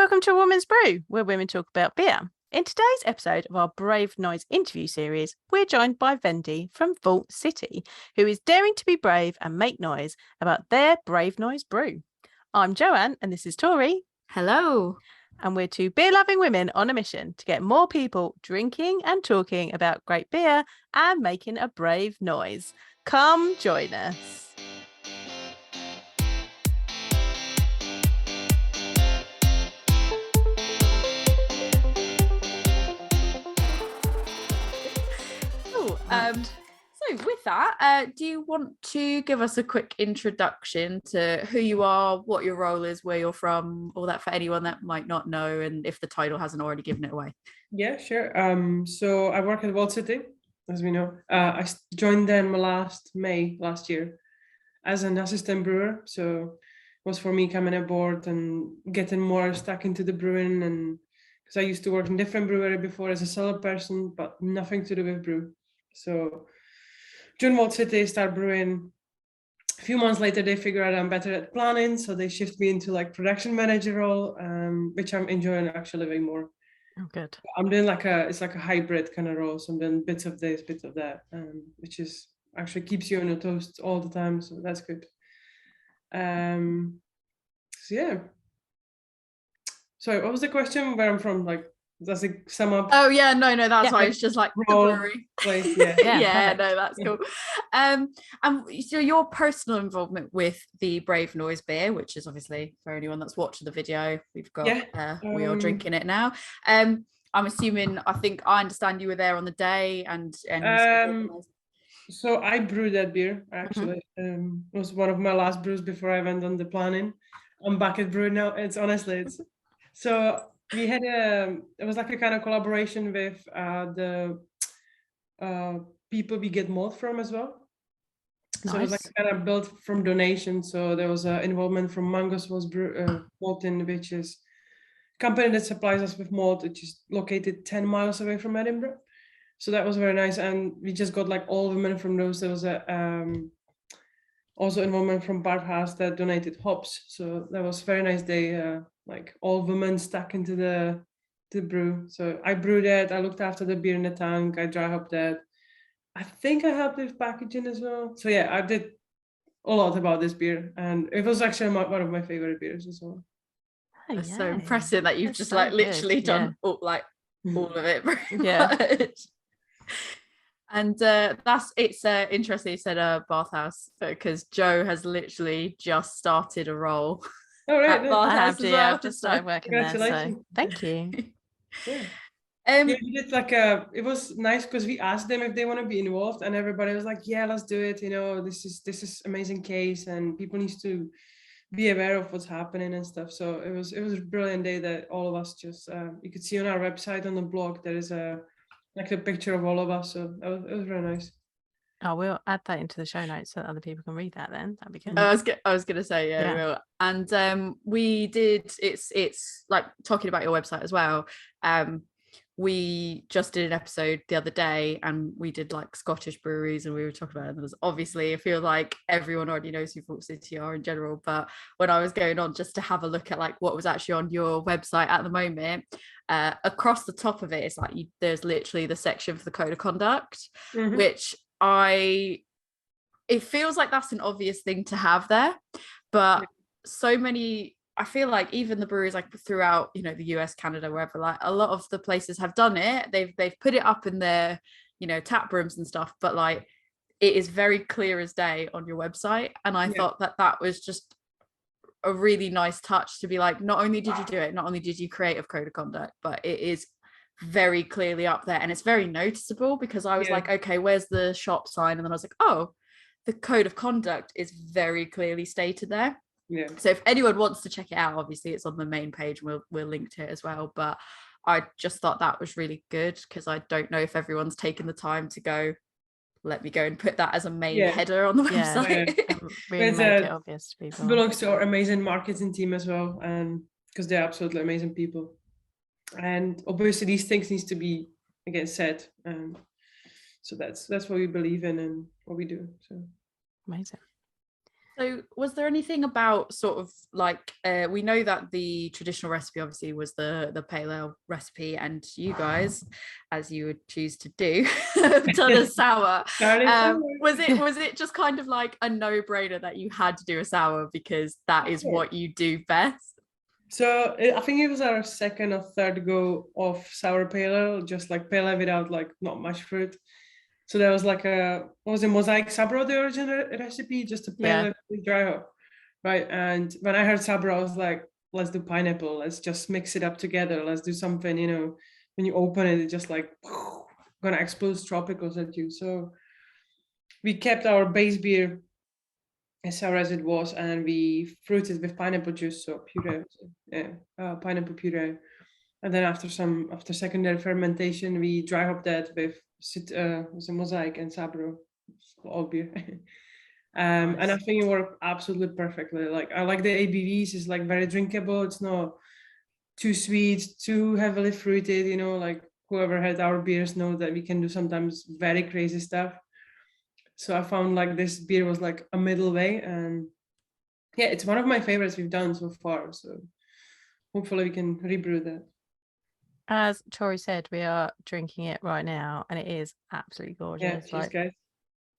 Welcome to A Woman's Brew, where women talk about beer. In today's episode of our Brave Noise interview series, we're joined by Vendy from Vault City, who is daring to be brave and make noise about their Brave Noise brew. I'm Joanne, and this is Tori. Hello. And we're two beer-loving women on a mission to get more people drinking and talking about great beer and making a brave noise. Come join us. So with that, do you want to give us a quick introduction to who you are, what your role is, where you're from, all that for anyone that might not know, and if the title hasn't already given it away? Yeah, sure. So I work at Vault City, as we know. I joined them May last year as an assistant brewer. So it was for me coming aboard and getting more stuck into the brewing, and because I used to work in different brewery before as a cellar person, but nothing to do with brew. So joined Vault City, start brewing. A few months later, they figure out I'm better at planning, so they shift me into like production manager role, which I'm enjoying actually living more. Oh, good. I'm doing it's like a hybrid kind of role. So I'm doing bits of this, bits of that, which is actually keeps you on your toes all the time. So that's good. So yeah. Sorry, what was the question? Where I'm from? Like, does it sum up? Oh yeah, no, that's why it's just like role, the brewery. Place, yeah. Yeah, no, that's cool. And so your personal involvement with the Brave Noise beer, which is obviously for anyone that's watching the video, we've got we are drinking it now. I'm assuming, I understand you were there on the day and so I brewed that beer actually. It was one of my last brews before I went on the planning. I'm back at Brew now. It's so we had it was like a kind of collaboration with the people we get malt from as well. So it was like kind of built from donation. So there was involvement from Mangos was Malton, which is a company that supplies us with malt, which is located 10 miles away from Edinburgh. So that was very nice. And we just got like all women from those. There was also involvement from Barb House that donated hops. So that was a very nice day. Like all women stuck into the brew. So I brewed it. I looked after the beer in the tank. I dry hopped that. I think I helped with packaging as well. So yeah, I did a lot about this beer, and it was actually one of my favorite beers as well. It's so impressive that you've just so like literally done all of it. Much. And it's interesting you said Bathhouse, because Joe has literally just started a role. Oh right, I have to. I've just started working there. So thank you. Yeah. We did it was nice because we asked them if they want to be involved, and everybody was like, yeah, let's do it. You know, this is amazing case, and people need to be aware of what's happening and stuff. So it was a brilliant day that all of us just you could see on our website on the blog there is a picture of all of us. So it was very nice. Oh, we'll add that into the show notes so that other people can read that then. That'd be good. I was gonna say, yeah. We will. And we did, it's like talking about your website as well. We just did an episode the other day and we did like Scottish breweries, and we were talking about it. And there's obviously, I feel like everyone already knows who Vault City are in general, but when I was going on just to have a look at like what was actually on your website at the moment, across the top of it, it's like there's literally the section for the code of conduct, which it feels like that's an obvious thing to have there, but so many, I feel like even the breweries like throughout, you know, the US, Canada, wherever, like a lot of the places have done it. They've put it up in their, you know, tap rooms and stuff, but like it is very clear as day on your website. And I thought that was just a really nice touch to be like, not only did you do it, not only did you create a code of conduct, but it is very clearly up there, and it's very noticeable, because I was like, okay, where's the shop sign? And then I was like, oh, the code of conduct is very clearly stated there. Yeah. So if anyone wants to check it out, obviously it's on the main page. We'll link to it as well. But I just thought that was really good, because I don't know if everyone's taken the time to go, let me go and put that as a main header on the website. Really make it obvious to people. It belongs to our amazing marketing team as well, and because they're absolutely amazing people. And obviously these things needs to be again said. So that's what we believe in and what we do. So amazing. So was there anything about sort of like we know that the traditional recipe obviously was the pale ale recipe, and you guys, as you would choose to do, have done a sour. Was it just kind of like a no-brainer that you had to do a sour because that is what you do best? So I think it was our second or third go of sour pale ale, just like pale ale without like not much fruit. So there was like what was it, Mosaic Sabro, the original recipe, just a pale ale with dry hop, right? And when I heard Sabro, I was like, let's do pineapple. Let's just mix it up together. Let's do something, when you open it, it's just like gonna explode tropicals at you. So we kept our base beer as sour as it was, and we fruited with pineapple juice, so puree, pineapple puree. And then after secondary fermentation, we dry hop that with Mosaic and Sabro, all beer. Nice. And I think it worked absolutely perfectly. Like I like the ABVs; it's like very drinkable. It's not too sweet, too heavily fruited. Like whoever had our beers know that we can do sometimes very crazy stuff. So I found like this beer was like a middle way, and yeah, it's one of my favorites we've done so far. So hopefully we can rebrew that. As Tori said, we are drinking it right now, and it is absolutely gorgeous. Yeah, cheers, guys.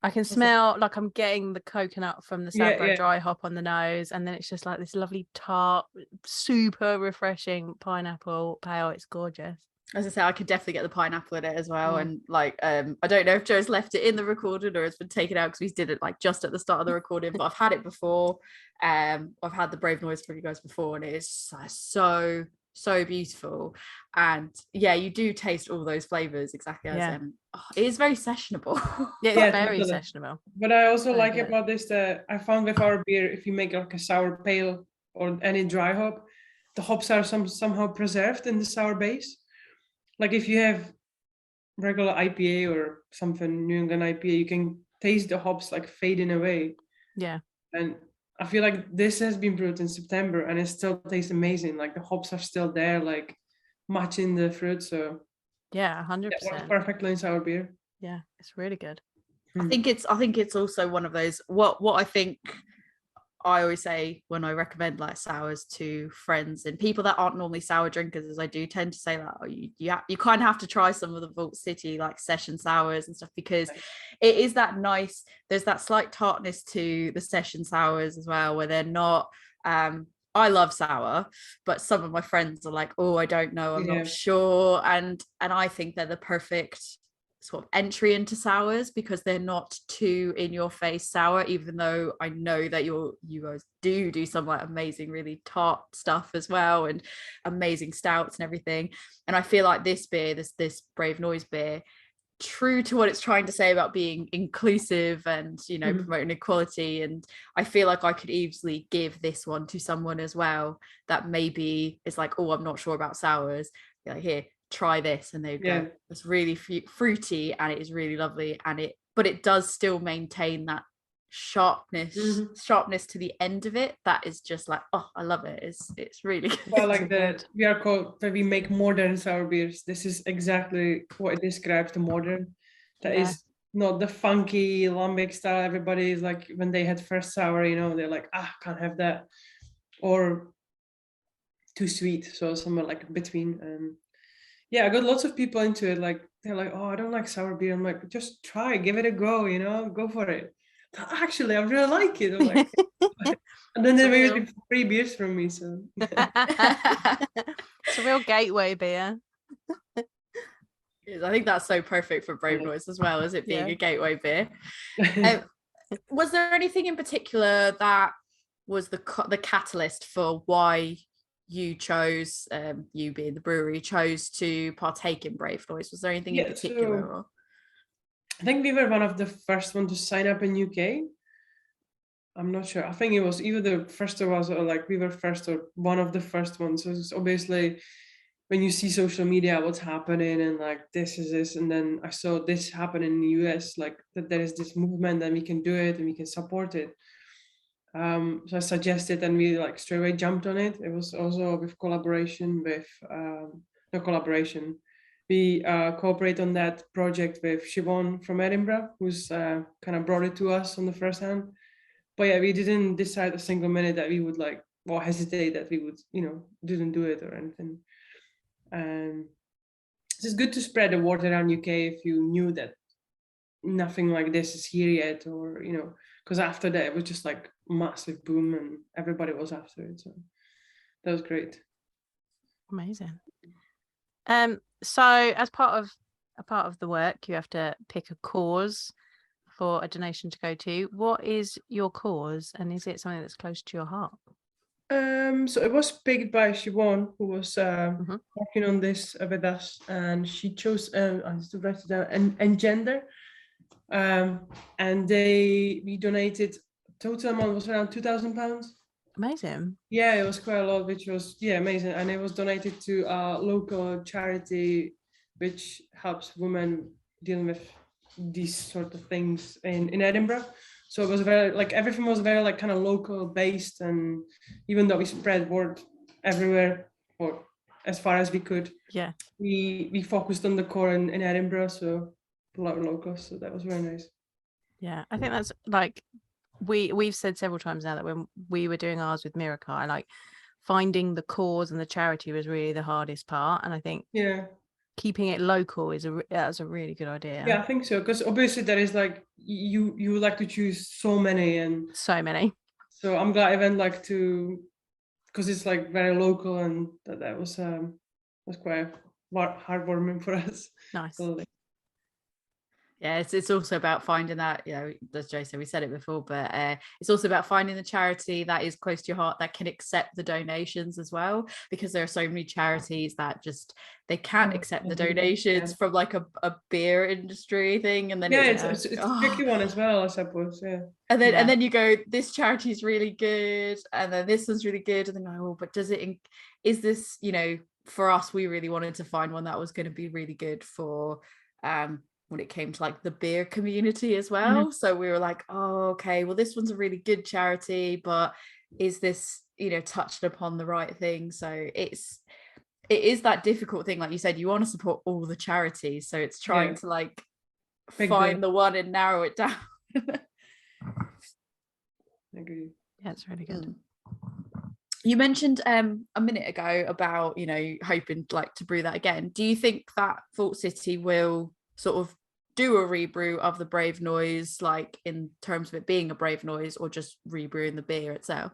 I can smell like I'm getting the coconut from the Sabro dry hop on the nose, and then it's just like this lovely tart, super refreshing pineapple pale. It's gorgeous. As I say, I could definitely get the pineapple in it as well. And like, I don't know if Joe's left it in the recording or it's been taken out because we did it like just at the start of the recording, but I've had it before. I've had the Brave Noise from you guys before, and it is so beautiful. And yeah, you do taste all those flavors exactly as it is very sessionable. It's very sessionable. But I also like about this that I found with our beer, if you make like a sour pale or any dry hop, the hops are somehow preserved in the sour base. Like if you have regular IPA or something, New England IPA, you can taste the hops like fading away. Yeah. And I feel like this has been brewed in September and it still tastes amazing. Like the hops are still there, like matching the fruit. So yeah, 100%. It works perfectly in sour beer. Yeah, it's really good. I think it's also one of those what I think I always say when I recommend like sours to friends and people that aren't normally sour drinkers, is I do tend to say that you kind of have to try some of the Vault City like session sours and stuff, because it is that nice, there's that slight tartness to the session sours as well, where they're not I love sour, but some of my friends are like, oh, I don't know, I'm not sure, and I think they're the perfect sort of entry into sours because they're not too in your face sour, even though I know that you guys do some like amazing really tart stuff as well and amazing stouts and everything. And I feel like this beer, this Brave Noise beer, true to what it's trying to say about being inclusive and promoting equality, and I feel like I could easily give this one to someone as well that maybe is like, oh, I'm not sure about sours, like, here, try this, and they go, it's really fruity and it is really lovely, but it does still maintain that sharpness to the end of it that is just like, oh, I love it. It's really good. Well, like we are called that we make modern sour beers. This is exactly what it describes, the modern. That is not the funky lambic style. Everybody is like, when they had first sour, they're like, can't have that, or too sweet. So somewhere like between. I got lots of people into it. Like they're like, oh, I don't like sour beer. I'm like, just try, give it a go, go for it. Actually, I really like it. I'm like, and then they made free beers from me. So it's a real gateway beer. I think that's so perfect for Brave Noise as well, as it being a gateway beer. Was there anything in particular that was the catalyst for why you chose, you being the brewery, chose to partake in Brave Noise? Was there anything in particular? So I think we were one of the first one to sign up in UK. I'm not sure. I think it was either the first of us, or like we were first or one of the first ones. So it's obviously when you see social media, what's happening, and like this is this, and then I saw this happen in the US, like that there is this movement and we can do it and we can support it. So I suggested, and we like straight away jumped on it. It was also with collaboration with no collaboration. We cooperate on that project with Siobhan from Edinburgh, who's kind of brought it to us on the first hand. But yeah, we didn't decide a single minute that we would like, or hesitate that we would, didn't do it or anything. It's just good to spread the word around UK if you knew that nothing like this is here yet, or because after that it was just like massive boom and everybody was after it. So that was great. Amazing. So as part of the work, you have to pick a cause for a donation to go to. What is your cause, and is it something that's close to your heart? So it was picked by Siobhan, who was working on this with us, and she chose I just to write it down, and gender, and we donated. Total amount was around £2,000. Amazing. Yeah, it was quite a lot, which was amazing, and it was donated to a local charity which helps women dealing with these sort of things in Edinburgh. So it was very like everything was very like kind of local based, and even though we spread word everywhere or as far as we could, we focused on the core in Edinburgh, so a lot of locals. So that was very nice. Yeah, I think that's like we've said several times now that when we were doing ours with Mirakai, like finding the cause and the charity was really the hardest part, and I think keeping it local is that's a really good idea. Yeah, I think so, because obviously there is like you would like to choose so many. So I'm glad I went like to, because it's like very local, and that was quite heartwarming for us. Nice. Totally. Yeah, it's also about finding that, as Joe said, we said it before, but it's also about finding the charity that is close to your heart, that can accept the donations as well, because there are so many charities that just they can't accept the donations from like a beer industry thing, and then it's a tricky one as well, I suppose. And then you go, this charity is really good, and then this one's really good, and then but is this, for us, we really wanted to find one that was going to be really good for when it came to like the beer community as well. So we were like, okay, well, this one's a really good charity, but is this, touched upon the right thing? So it is that difficult thing, like you said, you want to support all the charities, so it's trying to like find the one and narrow it down. I agree. Yeah, it's really good. You mentioned a minute ago about hoping like to brew that again. Do you think that Vault City will sort of do a rebrew of the Brave Noise, like in terms of it being a Brave Noise, or just rebrewing the beer itself?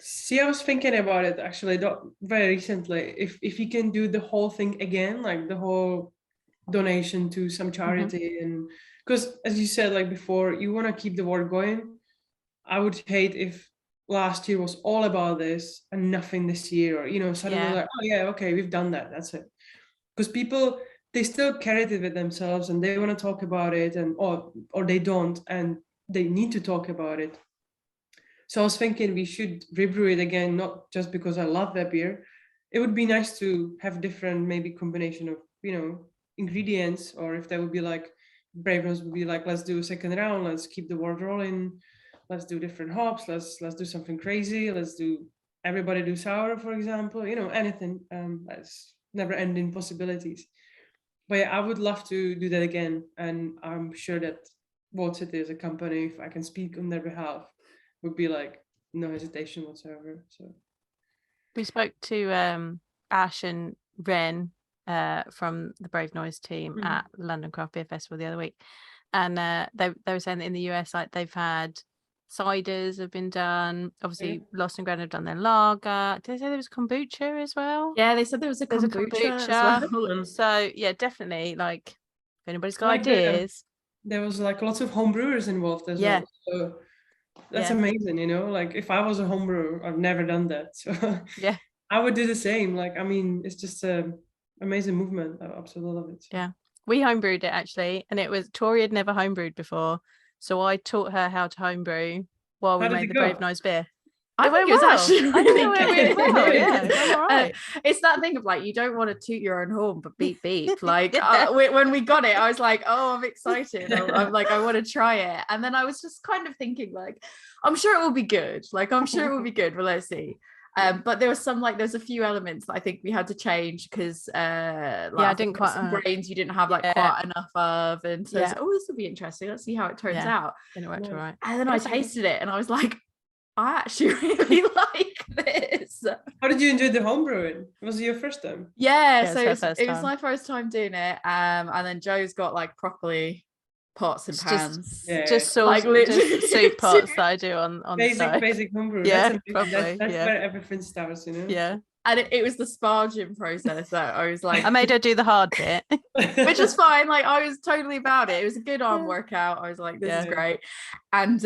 See, I was thinking about it actually very recently. If you can do the whole thing again, like the whole donation to some charity, and because as you said like before, you want to keep the work going. I would hate if last year was all about this and nothing this year, or suddenly like, oh yeah, okay, we've done that, that's it. Because people, they still carry it with themselves, and they want to talk about it, and or they don't, and they need to talk about it. So I was thinking we should rebrew it again, not just because I love that beer. It would be nice to have different, maybe combination of ingredients, or if there would be like Brave Noise would be like, let's do a second round, let's keep the word rolling, let's do different hops, let's do something crazy, let's do everybody do sour, for example, anything. That's never ending possibilities. But yeah, I would love to do that again, and I'm sure that Vault City as a company, if I can speak on their behalf, would be like no hesitation whatsoever. So we spoke to Ash and Ren from the Brave Noise team at London Craft Beer Festival the other week, and they were saying that in the US, like they've had ciders have been done. Obviously, Lost and Ground have done their lager. Did they say there was kombucha as well? Yeah, they said there was a kombucha as well. So yeah, definitely. Like, if anybody's got ideas, there was like lots of home brewers involved as well. So that's amazing. Like if I was a home brewer, I've never done that. So yeah, I would do the same. Like, I mean, it's just an amazing movement. I absolutely love it. So. Yeah, we homebrewed it actually, and it was Tori had never homebrewed before. So I taught her how to homebrew while we made the Brave Noise beer. I think it was actually really well. Yeah, all right. It's that thing of like, you don't want to toot your own horn, but beep beep. Like when we got it, I was like, oh, I'm excited. I'm like, I want to try it. And then I was just kind of thinking like, I'm sure it will be good. Like, I'm sure it will be good. But let's see. But there was there's a few elements that I think we had to change because I I didn't quite some grains you didn't have quite enough of, and so I was like, oh, this will be interesting, let's see how it turns out. And it worked all right. And then I tasted it and I was like, I actually really like this. How did you enjoy the home brewing? Was it your first time? Yeah, so it was my first time doing it. And then Joe's got properly pots and pans. Just soup pots that I do on basic homebrew. Yeah, that's where everything starts, Yeah. And it was the sparging process that I was like, I made her do the hard bit, which is fine. I was totally about it. It was a good arm workout. I was like, this is great. And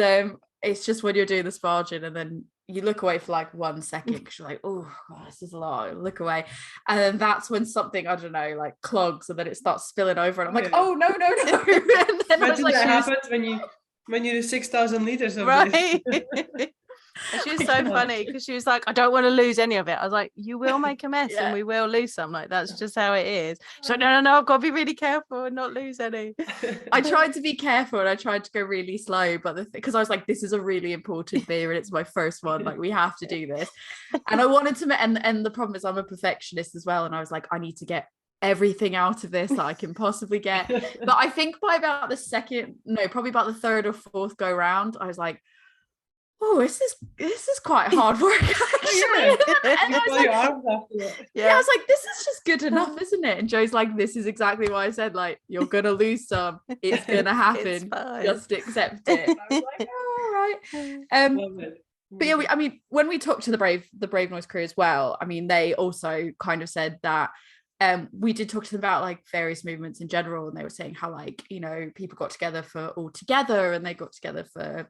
it's just when you're doing the sparging and then you look away for 1 second because you're like, oh, this is a lot. Look away. And then that's when something, I don't know, clogs and then it starts spilling over. And I'm like, oh, no. And then imagine that happens when you do 6,000 liters of right. this. And she was so funny because she was like, I don't want to lose any of it. I was like, you will make a mess and we will lose some. That's just how it is. She's like, no, I've got to be really careful and not lose any. I tried to be careful and I tried to go really slow, but because I was like, this is a really important beer and it's my first one. We have to do this. And I wanted to, and the problem is I'm a perfectionist as well. And I was like, I need to get everything out of this that I can possibly get. But I think by about probably about the third or fourth go round, I was like, oh, this is quite hard work actually. And I was like, this is just good enough, isn't it? And Joe's like, this is exactly why I said you're gonna lose some, it's gonna happen, just accept it. And I was like, oh, all right. But yeah, I mean, when we talked to the Brave Noise crew as well, I mean, they also kind of said that we did talk to them about various movements in general, and they were saying how people got together for All Together, and they got together for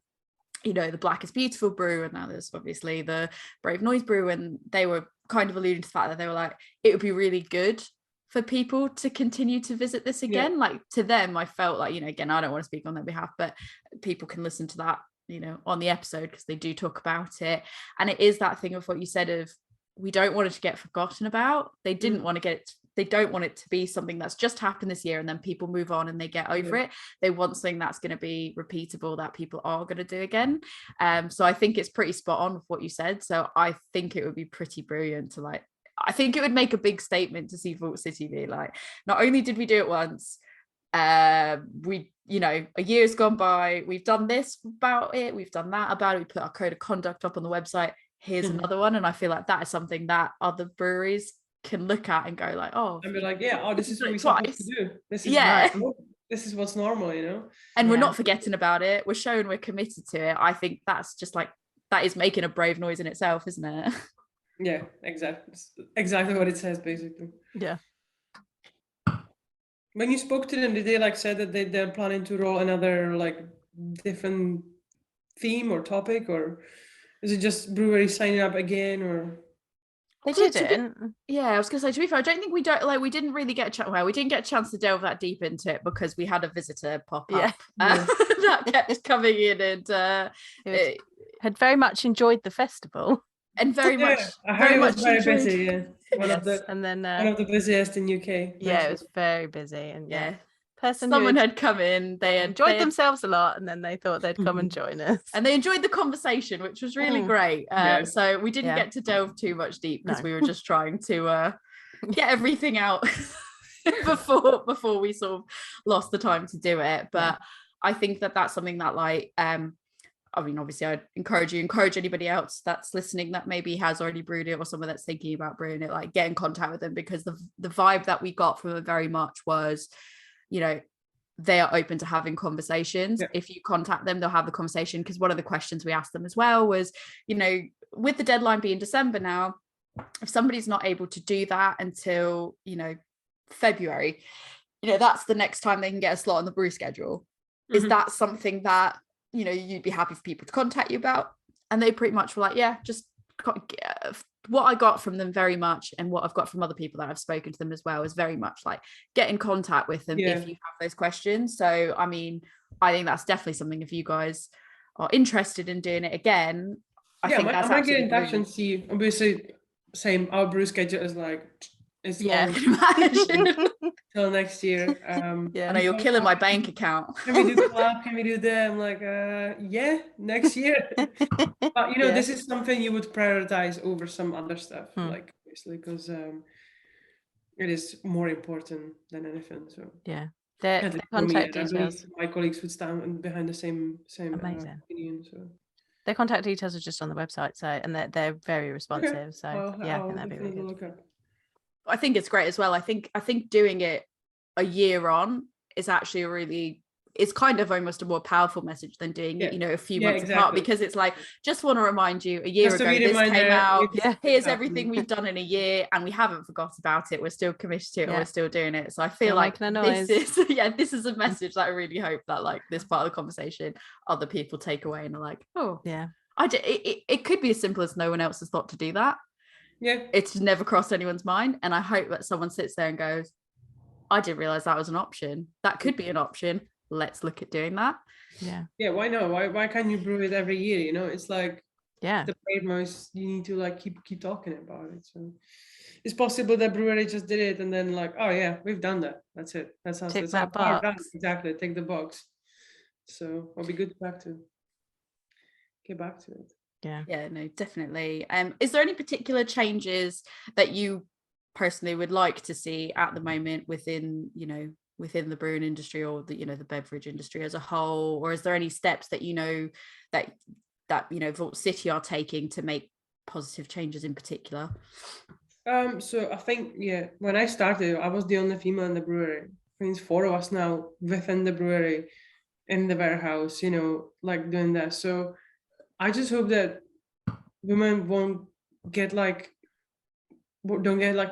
the Black is Beautiful brew, and now there's obviously the Brave Noise brew, and they were kind of alluding to the fact that they were like, it would be really good for people to continue to visit this again. To them, I felt again, I don't want to speak on their behalf, but people can listen to that on the episode because they do talk about it, and it is that thing of what you said of, we don't want it to get forgotten about. They didn't want to they don't want it to be something that's just happened this year and then people move on and they get over it. They want something that's going to be repeatable, that people are going to do again. So I think it's pretty spot on with what you said. So I think it would be pretty brilliant to I think it would make a big statement to see Vault City be not only did we do it once, we a year's gone by, we've done this about it, we've done that about it, we put our code of conduct up on the website, here's another one. And I feel like that is something that other breweries can look at and go and be like, this is what we're supposed to do. This is this is what's normal, and we're not forgetting about it, we're showing we're committed to it. I think that's just that is making a brave noise in itself, isn't it? Yeah, exactly what it says basically. Yeah. When you spoke to them, did they say that they're planning to roll another different theme or topic, or is it just breweries signing up again, or they didn't? I was gonna say, to be fair, I don't think we didn't really get a chance. Well, we didn't get a chance to delve that deep into it because we had a visitor pop up that kept coming in, and had very much enjoyed the festival, and very much very busy. One of the busiest in UK. Yeah, it was very busy, and someone had come in, they enjoyed themselves a lot, and then they thought they'd come and join us, and they enjoyed the conversation, which was really great. So we didn't get to delve too much deep because we were just trying to get everything out before we sort of lost the time to do it. But I think that's something that I mean, obviously I'd encourage anybody else that's listening that maybe has already brewed it, or someone that's thinking about brewing it, get in contact with them, because the vibe that we got from it very much was, they are open to having conversations. If you contact them, they'll have the conversation, because one of the questions we asked them as well was, with the deadline being December now, if somebody's not able to do that until February, that's the next time they can get a slot on the brew schedule. Is that something that you'd be happy for people to contact you about? And they pretty much were like, just what I got from them very much, and what I've got from other people that I've spoken to them as well, is very much get in contact with them if you have those questions. So I mean, I think that's definitely something, if you guys are interested in doing it again, I think that's I might get in touch and see. Obviously, same, our brew schedule is It's I long can imagine. till next year. I know you're killing my bank account. Can we do collab? Can we do that? I'm like, yeah, next year. But you know, this is something you would prioritize over some other stuff, like obviously, because it is more important than anything. So their contact I believe details. my colleagues would stand behind the same Amazing. opinion. So Their contact details are just on the website, so and they're very responsive. okay. So I'll I think that'd be really definitely good. look up. I think it's great as well. I think doing it a year on is actually it's kind of almost a more powerful message than doing it, a few months apart, because it's like, just want to remind you, a year ago this came out, here's everything we've done in a year, and we haven't forgot about it. We're still committed to it, and we're still doing it. So I feel like this is a message that I really hope that like this part of the conversation other people take away and are like, oh yeah, it could be as simple as no one else has thought to do that. Yeah, it's never crossed anyone's mind, and I hope that someone sits there and goes, I didn't realize that was an option. That could be an option. Let's look at doing that. Yeah, why not? Why can't you brew it every year? You know, it's like the Brave Noise, you need to like keep talking about it. So it's possible that brewery just did it and then like, oh yeah, we've done that. That's it. That's us. That's our part done. Exactly. Take the box. So it'll be good to get back to it. Yeah, no, definitely. Is there any particular changes that you personally would like to see at the moment within the brewing industry, or the the beverage industry as a whole, or is there any steps that that Vault City are taking to make positive changes in particular? So I think when I started, I was the only female in the brewery. I think it's 4 of us now within the brewery, in the warehouse, like doing that. So I just hope that women don't get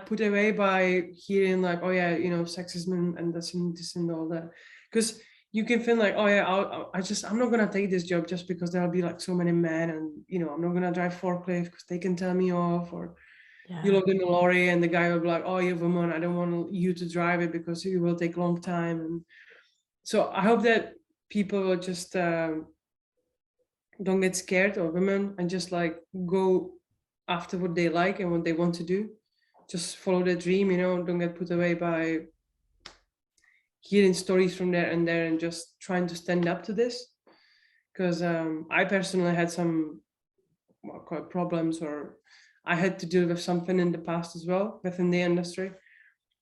put away by hearing like, oh yeah, sexism and this and all that, because you can feel like, oh yeah, I'm not gonna take this job just because there'll be like so many men, and I'm not gonna drive forklift because they can tell me off, or you load in a lorry and the guy will be like, oh, you're a woman, I don't want you to drive it because it will take a long time. And so I hope that people will just don't get scared of women and just like go after what they like and what they want to do. Just follow their dream, don't get put away by hearing stories from there and there and just trying to stand up to this. Because I personally had some problems, or I had to deal with something in the past as well within the industry.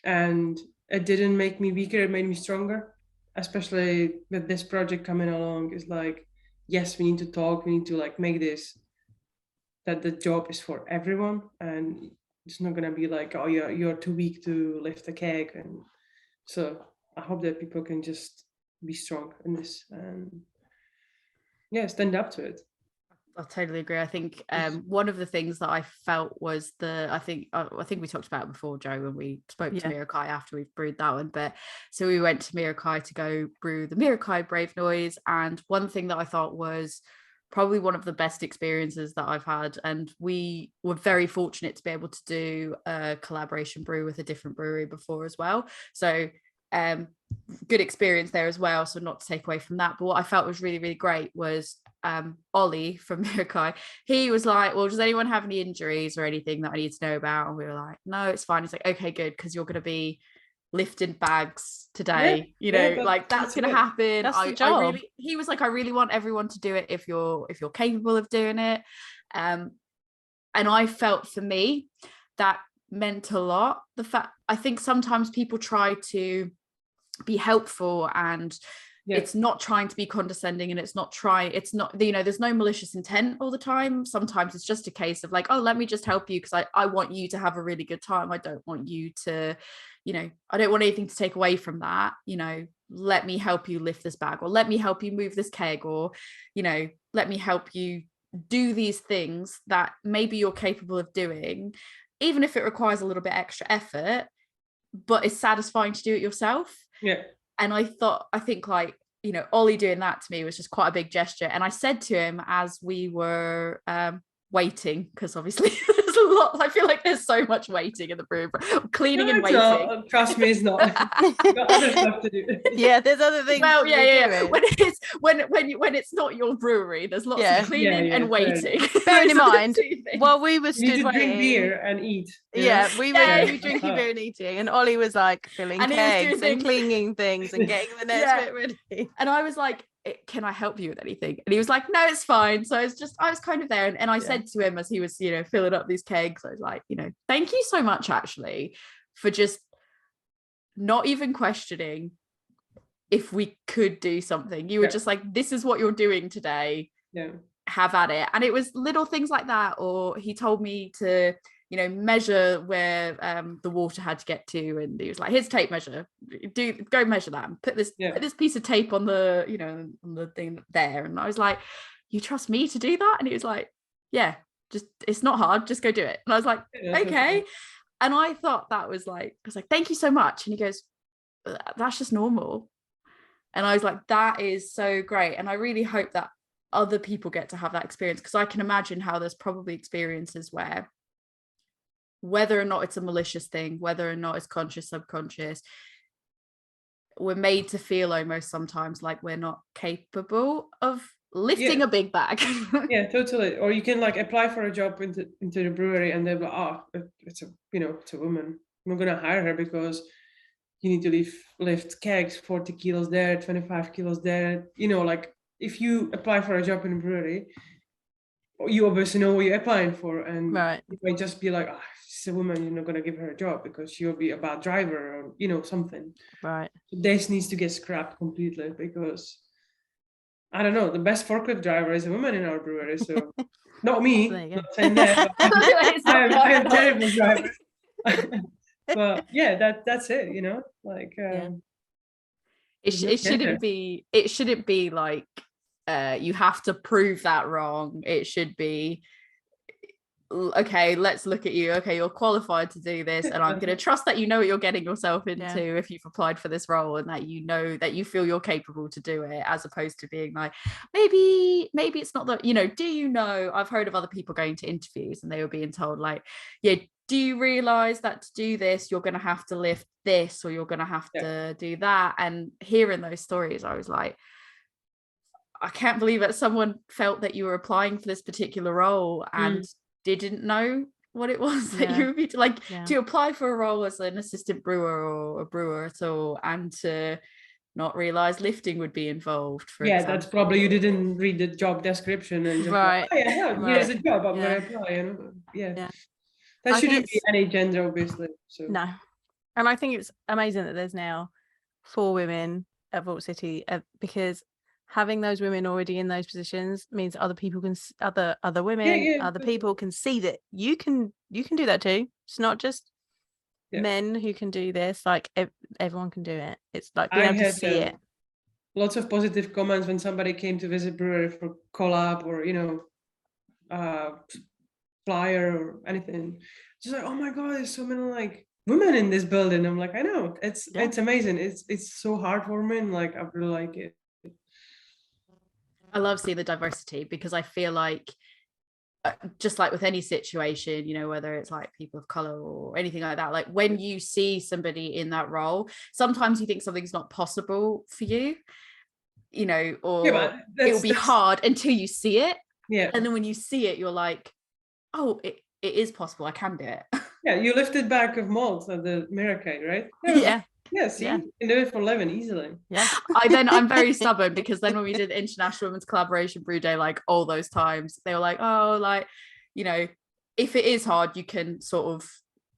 And it didn't make me weaker, it made me stronger. Especially with this project coming along, is like, yes, we need to talk, we need to like make this, that the job is for everyone, and it's not gonna be like, oh, you're too weak to lift a keg. And so I hope that people can just be strong in this and stand up to it. I totally agree. I think one of the things that I felt was I think we talked about it before, Joe, when we spoke to Mirakai after we've brewed that one. But so we went to Mirakai to go brew the Mirakai Brave Noise, and one thing that I thought was probably one of the best experiences that I've had, and we were very fortunate to be able to do a collaboration brew with a different brewery before as well. So good experience there as well, so not to take away from that. But what I felt was really, really great was Ollie from Mirakai. He was like, well, does anyone have any injuries or anything that I need to know about? And we were like, no, it's fine. He's like, okay, good, because you're going to be lifting bags today, that's going to happen. That's the job. He was like, I really want everyone to do it if you're capable of doing it. And I felt, for me, that meant a lot. The fact, I think sometimes people try to be helpful, and it's not trying to be condescending, and it's not there's no malicious intent all the time. Sometimes it's just a case of like, oh, let me just help you because I want you to have a really good time. I don't want you to, I don't want anything to take away from that. Let me help you lift this bag, or let me help you move this keg, or let me help you do these things that maybe you're capable of doing, even if it requires a little bit extra effort, but it's satisfying to do it yourself. And I think like, Ollie doing that to me was just quite a big gesture. And I said to him as we were waiting, because obviously there's a lot. I feel like there's so much waiting in the brew, cleaning and waiting. Not. Trust me, it's not. You've got other stuff to do. Yeah, there's other things. Well, to yeah. doing. When it's not your brewery, there's lots of cleaning and waiting. Bearing in mind, while we were You stood need to waiting, drink beer and eat. Yeah, we were Yeah. drinking beer and eating, and Ollie was like filling And he was doing kegs and things. cleaning things and getting the next bit ready. And I was like, can I help you with anything? And he was like, no, it's fine. So I was kind of there. And I said to him as he was, filling up these kegs, I was like, thank you so much actually for just not even questioning if we could do something. You were just like, this is what you're doing today. Yeah. Have at it. And it was little things like that. Or he told me to, measure where the water had to get to, and he was like, here's a tape measure, go measure that and put this piece of tape on the on the thing there. And I was like, you trust me to do that? And he was like, yeah, just, it's not hard, just go do it. And I was like, okay. And I thought that was like, I was like, thank you so much. And he goes, that's just normal. And I was like, that is so great. And I really hope that other people get to have that experience, because I can imagine how there's probably experiences where, whether or not it's a malicious thing, whether or not it's conscious, subconscious, we're made to feel almost sometimes like we're not capable of lifting a big bag. Yeah, totally. Or you can like apply for a job into the brewery, and they're like, oh, it's a woman. I'm not gonna hire her because you need to lift kegs, 40 kilos there, 25 kilos there. Like if you apply for a job in a brewery, you obviously know what you're applying for, and you might just be like, she's a woman, you're not going to give her a job because she'll be a bad driver or something. Right. This needs to get scrapped completely, because I don't know, the best forklift driver is a woman in our brewery. So not me, not saying that, but I am terrible driver. But yeah, that's it, like it shouldn't be like you have to prove that wrong. It should be, okay, let's look at you. Okay, you're qualified to do this, and I'm going to trust that you know what you're getting yourself into if you've applied for this role, and that that you feel you're capable to do it, as opposed to being like, maybe it's not that, I've heard of other people going to interviews and they were being told like, yeah, do you realize that to do this you're going to have to lift this, or you're going to have to do that? And hearing those stories, I was like, I can't believe that someone felt that you were applying for this particular role and didn't know what it was that you would be to apply for a role as an assistant brewer or a brewer at all, and to not realize lifting would be involved. That's probably you didn't read the job description and just like, here's a job, I'm gonna apply. That shouldn't be any gender, obviously. So no. And I think it's amazing that there's now 4 women at Vault City, because having those women already in those positions means other people can, other women, other people can see that you can do that too. It's not just men who can do this. Like everyone can do it. It's like being able to see it. Lots of positive comments when somebody came to visit brewery for collab or flyer or anything. Just like, oh my god, there's so many like women in this building. I'm like, I know, it's amazing. It's so heartwarming. Like I really like it. I love seeing the diversity, because I feel like, just like with any situation, whether it's like people of color or anything like that, like when you see somebody in that role, sometimes you think something's not possible for you, or it'll be hard until you see it. Yeah. And then when you see it, you're like, oh, it is possible. I can do it. Yeah, you lifted bag of malt at the Miracade, right? Yeah, see, you can do it for 11 easily. Yeah. I'm very stubborn, because then when we did International Women's Collaboration Brew Day, like all those times, they were like, oh, like, if it is hard, you can sort of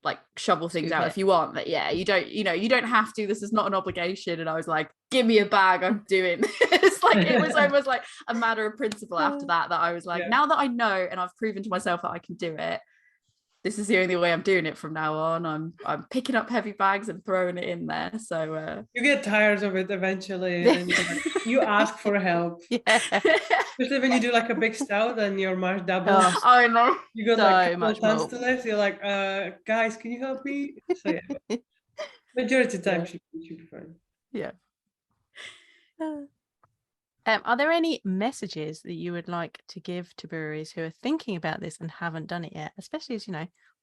like shovel things out if you want. But you don't have to. This is not an obligation. And I was like, give me a bag, I'm doing this. Like it was almost like a matter of principle after that I was like, now that I know and I've proven to myself that I can do it, this is the only way I'm doing it from now on. I'm picking up heavy bags and throwing it in there. So you get tired of it eventually, and you ask for help. Especially when you do like a big stout and your mash doubles. Oh, I know. You got like a couple tons to lift. You're like, guys, can you help me? So majority of the time should be fine. Yeah. Are there any messages that you would like to give to breweries who are thinking about this and haven't done it yet? Especially as,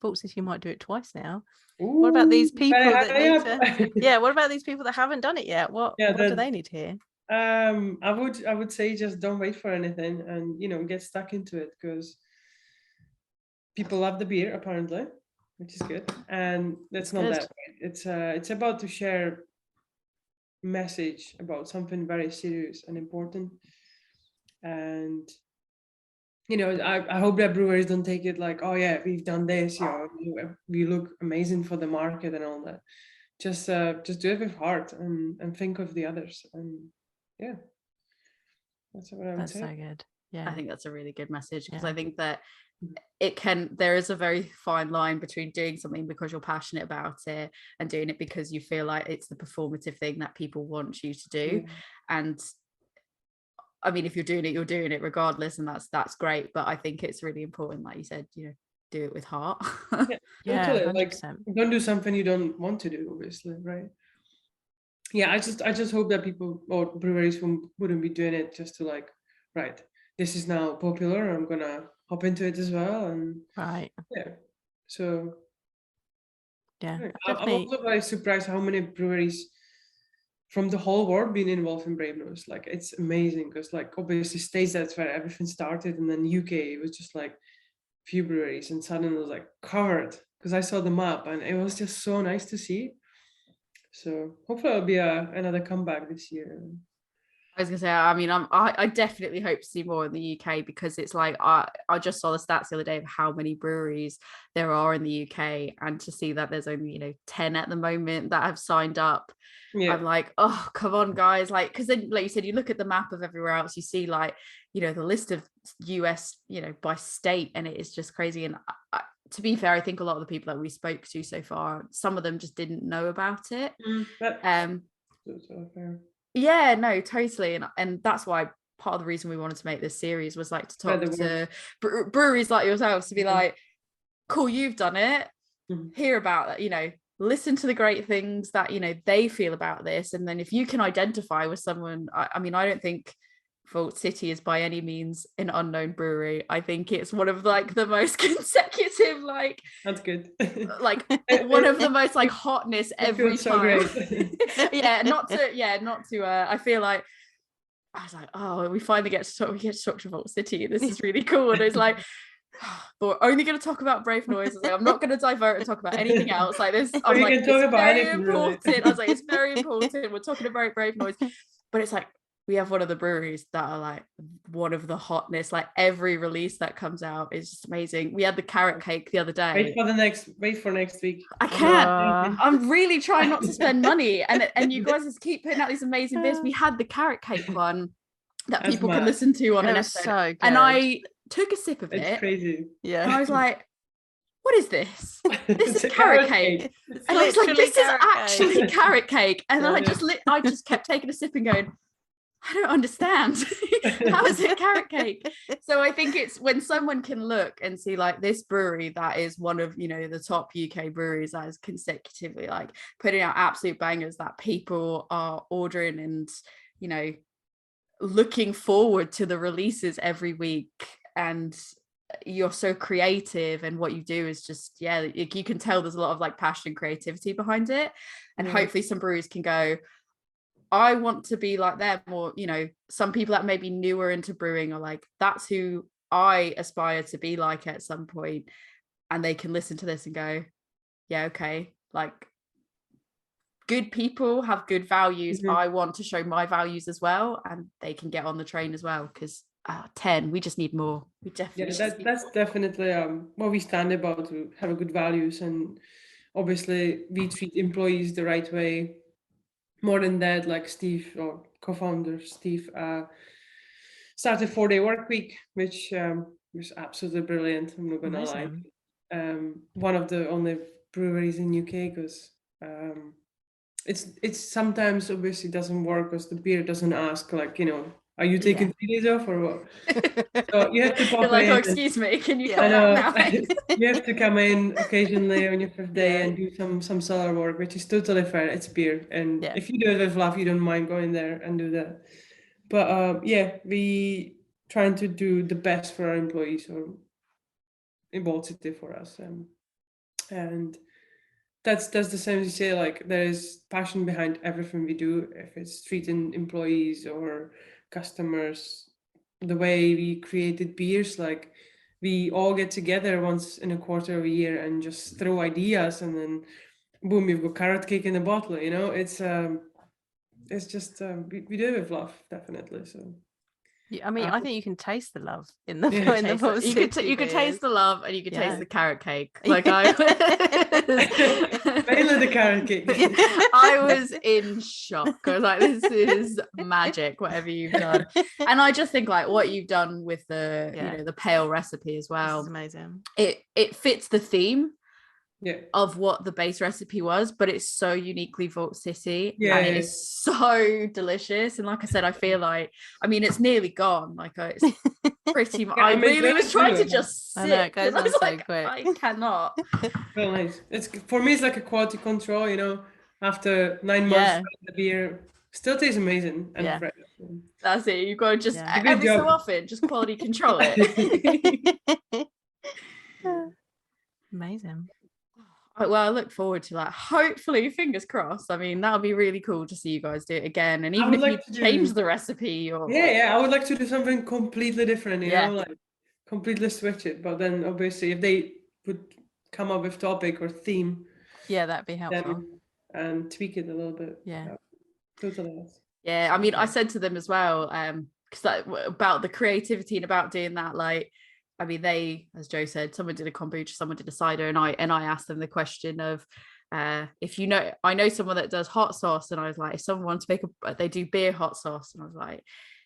Vault City might do it twice now. What about these people that need to? Yeah, what about these people that haven't done it yet? What do they need to hear? I would say just don't wait for anything and get stuck into it, because people love the beer apparently, which is good, and that's not that right. It's about to share message about something very serious and important, and I hope that brewers don't take it like, oh yeah, we've done this, we look amazing for the market and all that. Just do it with heart and think of the others, and yeah, that's what I would say. That's so good. Yeah, I think that's a really good message, because I think that there is a very fine line between doing something because you're passionate about it and doing it because you feel like it's the performative thing that people want you to do. And I mean, if you're doing it, you're doing it regardless, and that's great. But I think it's really important, like you said, do it with heart. Totally. 100%. Like, don't do something you don't want to do, obviously, right? Yeah, I just hope that people or breweries wouldn't be doing it just to like, right, this is now popular, I'm gonna hop into it as well, and so I'm also very surprised how many breweries from the whole world being involved in Brave Noise. Like, it's amazing, because like obviously States, that's where everything started, and then UK it was just like few breweries, and suddenly it was like covered, because I saw the map and it was just so nice to see. So hopefully it'll be another comeback this year. I was gonna say, I mean, I definitely hope to see more in the UK, because it's like I just saw the stats the other day of how many breweries there are in the UK, and to see that there's only 10 at the moment that have signed up. I'm like, oh, come on, guys, like, because then, like you said, you look at the map of everywhere else, you see like the list of US by state, and it is just crazy. And to be fair, I think a lot of the people that we spoke to so far, some of them just didn't know about it. That's fair. Yeah, no, totally. And that's why part of the reason we wanted to make this series was like to talk to breweries like yourselves, to be like, cool, you've done it, hear about that, listen to the great things that they feel about this. And then if you can identify with someone, I mean, I don't think Vault City is by any means an unknown brewery. I think it's one of like the most consecutive, like, that's good, like one of the most like hotness every time. Not to I feel like I was like, oh, we finally get to talk to Vault City, this is really cool. And it's like, but we're only going to talk about Brave Noise. Like, I'm not going to divert and talk about anything else like this. I was like, it's very important. Really. I was like, it's very important, we're talking about Brave Noise. But it's like, we have one of the breweries that are like one of the hotness. Like, every release that comes out is just amazing. We had the carrot cake the other day. Wait for next week. I can't. I'm really trying not to spend money, and you guys just keep putting out these amazing beers. We had the carrot cake one that people can listen to on an episode, so good. and I took a sip of it. It's crazy. Yeah. And I was like, what is this? This is carrot cake. And I was like, this is actually carrot cake. And then I just kept taking a sip and going, I don't understand. How is it carrot cake? So I think it's when someone can look and see like this brewery that is one of the top UK breweries that is consecutively like putting out absolute bangers that people are ordering and looking forward to the releases every week, and you're so creative, and what you do is just you can tell there's a lot of like passion and creativity behind it, and hopefully some breweries can go, I want to be like them, or some people that may be newer into brewing are like, that's who I aspire to be like at some point, and they can listen to this and go, yeah, okay, like, good people have good values. I want to show my values as well, and they can get on the train as well, because 10, we just need more. We definitely that's definitely what we stand about, to have a good values, and obviously we treat employees the right way. More than that, like Steve, or co-founder Steve, started 4-day work week, which was absolutely brilliant. I'm not gonna lie. One of the only breweries in UK, because it's sometimes obviously doesn't work because the beer doesn't ask, like, are you taking 3 days off or what? So you have to pop like, in. oh, excuse me, can you come out now? You have to come in occasionally on your 5th day and do some cellar work, which is totally fair. It's beer, and if you do it with love, you don't mind going there and do that. But yeah, we trying to do the best for our employees or in Vault City for us. And that's the same as you say, like there is passion behind everything we do, if it's treating employees or customers, the way we created beers, like we all get together once in a quarter of a year and just throw ideas, and then boom, you've got carrot cake in a bottle, you know. It's just we do it with love, definitely. So I mean, I think you can taste the love in the Yeah. in the Taste Vault it. City You could taste the love, and you could Yeah. taste the carrot cake. Yeah. Like I mainly the carrot cake. I was in shock. I was like, this is magic, whatever you've done. And I just think like what you've done with the Yeah. the pale recipe as This is well, amazing. it fits the theme Yeah. of what the base recipe was, but it's so uniquely Vault City, Yeah, and yeah. it is so delicious. And like I said, I feel like, I mean, it's nearly gone. Like it's pretty much. Yeah, I I mean, really was trying to too. just I know, it sip, goes and I on was so like, quick. I cannot. Well, nice. It's for me. It's like a quality control. You know, after 9 months, Yeah. the beer still tastes amazing and Yeah. fresh. That's it. You've got to just Yeah. Good every so job. often just quality control it. Amazing. Well, I look forward to that. Hopefully, fingers crossed. I mean, that would be really cool to see you guys do it again. And I even would if like you to change do- the recipe or Yeah. I would like to do something completely different. You Yeah. know, like completely switch it. But then obviously, if they would come up with topic or theme, Yeah, that'd be helpful. then and tweak it a little bit. Yeah. Totally. Yes. yeah, I mean, I Yeah. said to them as well, because about the creativity and about doing that, like, I mean, they, as Joe said, someone did a kombucha, someone did a cider, and I asked them the question of, if you know, I know someone that does hot sauce, and I was like, if someone wants to make they do beer hot sauce, and I was like,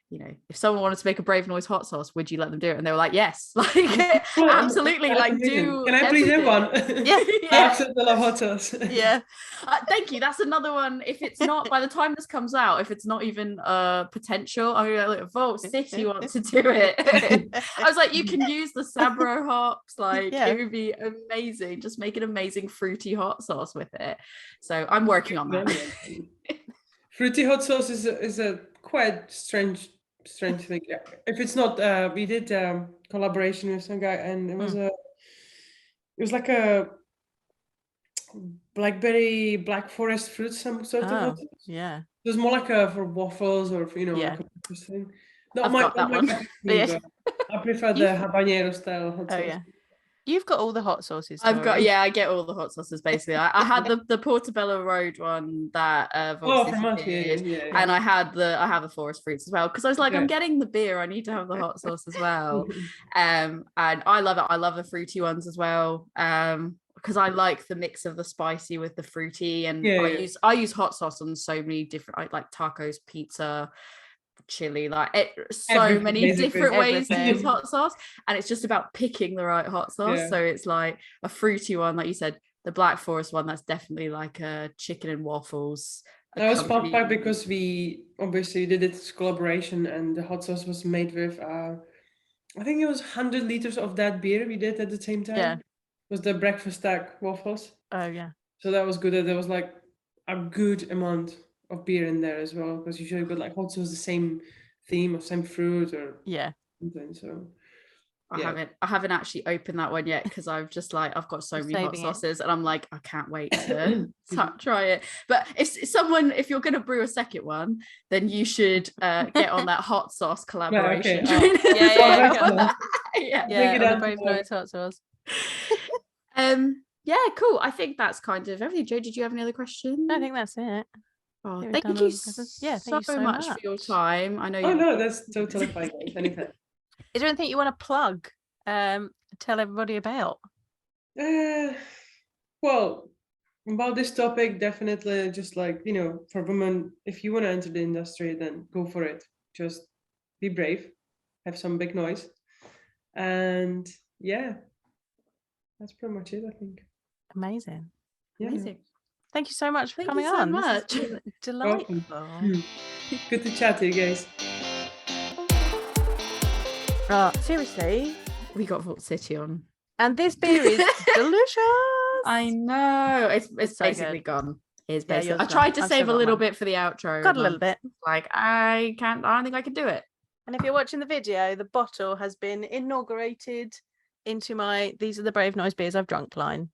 you know, if someone wanted to make a Brave Noise hot sauce, would you let them do it? And they were like, yes, like Cool, absolutely, that's like amazing. do. Can I please have everything. one? Yeah. I Yeah. absolutely love hot sauce. Yeah. Thank you. That's another one. If it's not by the time this comes out, if it's not even potential, I'm gonna like, Vault City want to do it. I was like, you can use the Sabro hops, like Yeah. it would be amazing. Just make an amazing fruity hot sauce with it. So I'm working on that. Fruity hot sauce is a quite strange thing. If it's not, we did collaboration with some guy, and it was like a blackberry black forest fruit, some sort of hot Oh, sauce. yeah. It was more like a for waffles or for, Yeah. like a breakfast thing. Not I've my, got that not my one. cup of tea, Yeah. but I prefer the habanero style hot sauce. Oh, yeah. You've got all the hot sauces. I've got, Tori. yeah, I get all the hot sauces basically. I had the Portobello Road one that Vault from City us, yeah, did, yeah. and I have the forest fruits as well, because I was like, Yeah. I'm getting the beer, I need to have the hot sauce as well. And I love it. I love the fruity ones as well, because I like the mix of the spicy with the fruity, and Yeah, I yeah. use hot sauce on so many different, I like tacos, pizza, chili, like so Everything, many basically. different ways to use Everything. hot sauce, and it's just about picking the right hot sauce. Yeah. So it's like a fruity one, like you said, the Black Forest one, that's definitely like a chicken and waffles. That was fun fact accompanied- because we obviously did this collaboration, and the hot sauce was made with I think it was 100 liters of that beer we did at the same time. Yeah. It was the breakfast stack waffles. Oh, yeah. So that was good that there was like a good amount of beer in there as well, because usually got like hot sauce the same theme or same fruit or Yeah. something. So I yeah. haven't actually opened that one yet, because I've just like, I've got so You're many hot saving it. sauces, and I'm like, I can't wait to try it. But if you're going to brew a second one, then you should get on that hot sauce collaboration. okay. Yeah. Yeah. Yeah. it On the out Brave more. Noise hot sauce. Yeah, cool. I think that's kind of everything. Joe, did you have any other questions? I think that's it. Oh, think we've thank done you all the questions. Yeah, thank you so much for your much. time. I know Oh you. no, that's totally fine. Guys. Anytime. Is there anything you want to plug? Tell everybody about? Well, about this topic, definitely just like, for women, if you want to enter the industry, then go for it. Just be brave, have some big noise. And yeah, that's pretty much it, I think. Amazing. Yeah. Amazing. Thank you so much for Thank coming you so on. This has much. been delightful. Good to chat to you guys. Seriously. We got Vault City on. And this beer is delicious. I know. It's So basically good. gone. is Yeah, basically. yours I is tried long. to I've save still a got little mine. bit for the outro. Got and a little I'm bit. like, I don't think I can do it. And if you're watching the video, the bottle has been inaugurated into my "These are the Brave Noise beers I've drunk" line.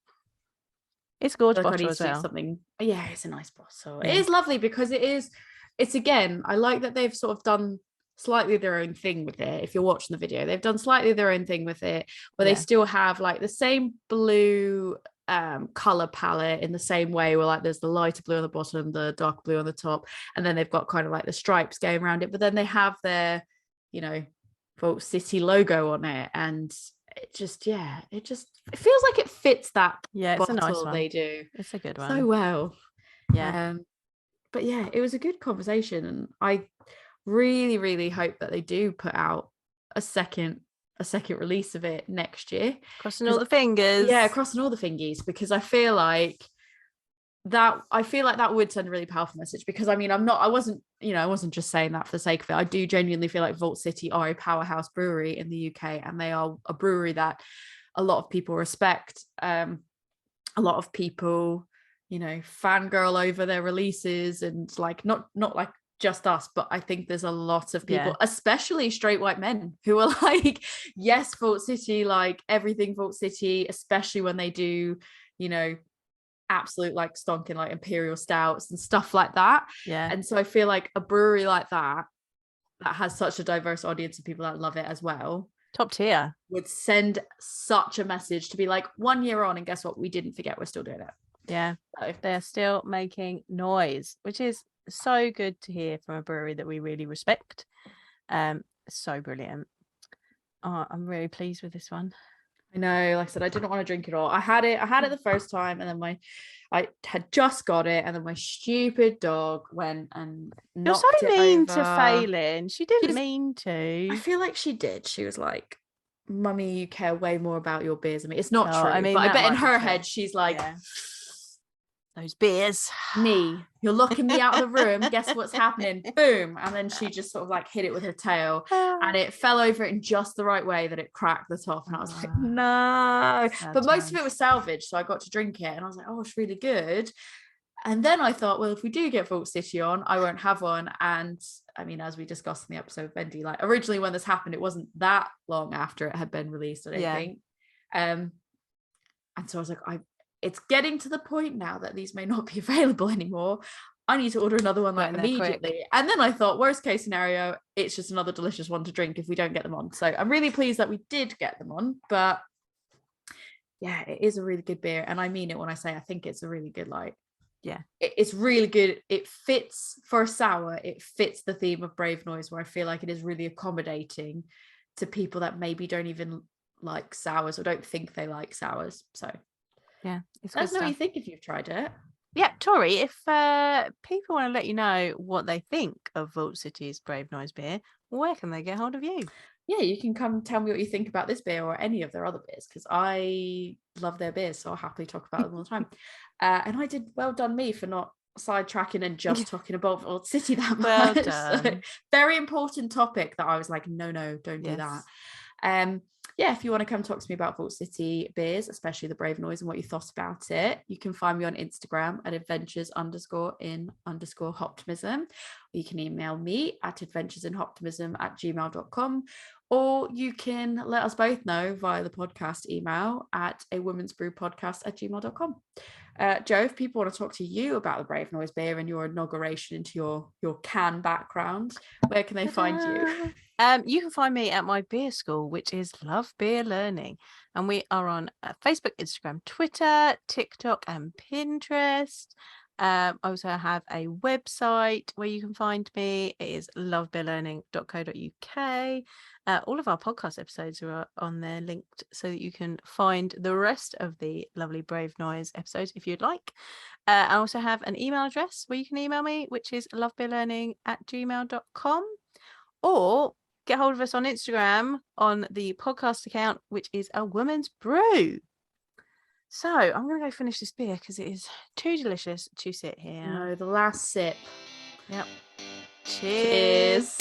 It's a gorgeous Like I bottle need as to do well. something. Yeah, it's a nice bottle. Yeah. It is lovely because it's again, I like that they've sort of done slightly their own thing with it. If you're watching the video, they've done slightly their own thing with it, where they still have like the same blue color palette in the same way, where like there's the lighter blue on the bottom, the dark blue on the top, and then they've got kind of like the stripes going around it, but then they have their, you know, Vault City logo on it, and it feels like it fits that It's a nice bottle one. they do It's a good one. so well. Yeah. But yeah, it was a good conversation, and I really, really hope that they do put out a second release of it next year. Crossing all the fingers. Yeah, crossing all the fingies, because I feel like that would send a really powerful message, because I mean, I wasn't just saying that for the sake of it. I do genuinely feel like Vault City are a powerhouse brewery in the UK, and they are a brewery that a lot of people respect. A lot of people, you know, fangirl over their releases, and like not like just us, but I think there's a lot of people, especially straight white men, who are like, yes, Vault City, like everything Vault City, especially when they do, you know, absolute like stonking like imperial stouts and stuff like that. And so I feel like a brewery like that has such a diverse audience of people that love it as well, top tier, would send such a message to be like, 1 year on, and guess what, we didn't forget, we're still doing it. So they're still making noise, which is so good to hear from a brewery that we really respect. So brilliant. I'm really pleased with this one. I know, like I said, I didn't want to drink it all. I had it the first time, and then I had just got it, and then my stupid dog went and knocked You're so it mean over. to Phelan. She didn't mean to. I feel like she did. She was like, "Mummy, you care way more about your beers than me." It's not No, true, I mean, but I that bet in might be her true. head she's like, those beers. Me, you're locking me out of the room. Guess what's happening? Boom. And then she just sort of like hit it with her tail, and it fell over in just the right way that it cracked the top. And I was like, no. But most of it was salvaged, so I got to drink it, and I was like, oh, it's really good. And then I thought, well, if we do get Vault City on, I won't have one. And I mean, as we discussed in the episode of Vendy, like originally when this happened, it wasn't that long after it had been released, I don't think. And so I was like, it's getting to the point now that these may not be available anymore. I need to order another one like immediately. And then I thought, worst case scenario, it's just another delicious one to drink if we don't get them on. So I'm really pleased that we did get them on. But yeah, it is a really good beer. And I mean it when I say I think it's a really good, like, it's really good. It fits for a sour. It fits the theme of Brave Noise, where I feel like it is really accommodating to people that maybe don't even like sours or don't think they like sours. So it's let us know what you think if you've tried it. Tori, if people want to let you know what they think of Vault City's Brave Noise beer, where can they get hold of you? You can come tell me what you think about this beer or any of their other beers, because I love their beers, so I'll happily talk about them all the time. And I did well done me for not sidetracking and just talking about Vault City that much. Well done. So, very important topic that I was like, no, don't do that. If you want to come talk to me about Vault City beers, especially the Brave Noise, and what you thought about it, you can find me on Instagram at adventures_in_hoptimism. You can email me at adventuresinhoptimism@gmail.com, or you can let us both know via the podcast email at awomansbrewpodcast@gmail.com. Joe, if people want to talk to you about the Brave Noise beer and your inauguration into your can background, where can they find you? You can find me at my beer school, which is Love Beer Learning, and we are on Facebook, Instagram, Twitter, TikTok, and Pinterest. I also have a website where you can find me. It is lovebeerlearning.co.uk. All of our podcast episodes are on there linked, so that you can find the rest of the lovely Brave Noise episodes if you'd like. I also have an email address where you can email me, which is lovebeerlearning@gmail.com, or get hold of us on Instagram on the podcast account, which is A Woman's Brew. So I'm going to go finish this beer because it is too delicious to sit here. No, the last sip. Yep. Cheers.